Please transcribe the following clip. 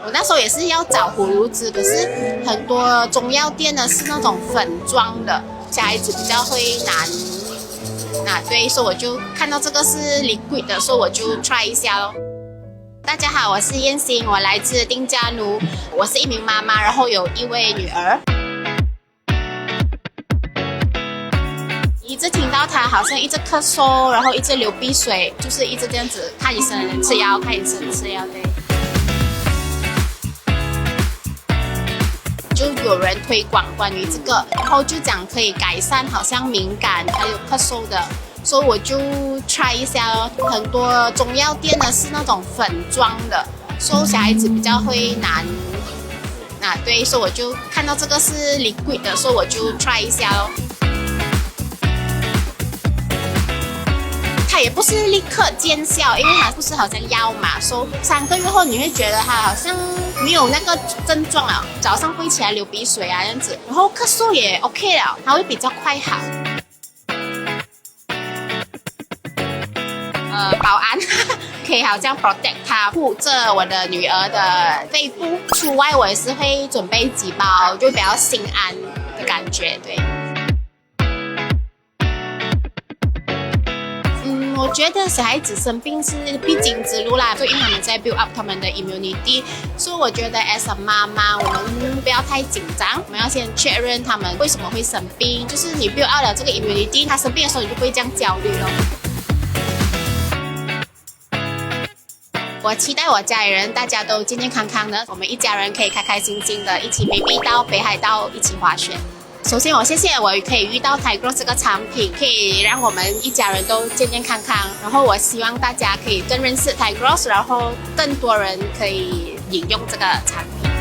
我那时候也是要找葫芦汁，可是很多中药店呢是那种粉状的，小孩子比较会拿对，所以我就看到这个是 liquid 的，所以我就 try 一下咯。大家好，我是燕欣，我来自丁家奴，我是一名妈妈，然后有一位女儿。一直听到她好像一直咳嗽，然后一直流鼻水，就是一直这样子看医生吃药，看医生吃药对。就有人推广关于这个，然后就讲可以改善好像敏感还有咳嗽的，所以我就 try 一下哦。很多中药店呢是那种粉状的，所以小孩子比较会拿对，所以我就看到这个是 liquid 的，所以我就 try 一下咯。它也不是立刻见效，因为它不是好像药嘛，所以3个月后你会觉得它好像没有那个症状了，早上会起来流鼻水啊这样子，然后咳嗽也 OK 了，它会比较快好。保安可以好像 protect 它，护着我的女儿的肺部。出外我也是会准备几包，就比较心安的感觉，对。我觉得小孩子生病是必经之路啦，就因为他们在 build up 他们的 immunity， 所以我觉得 as a 妈妈，我们不要太紧张，我们要先确认他们为什么会生病，就是你 build up 了这个 immunity， 他生病的时候你就不会这样焦虑咯。我期待我家里人大家都健健康康的，我们一家人可以开开心心的一起 maybe 到北海道一起滑雪。首先我谢谢我可以遇到 Tigross 这个产品，可以让我们一家人都健健康康，然后我希望大家可以更认识 Tigross， 然后更多人可以饮用这个产品。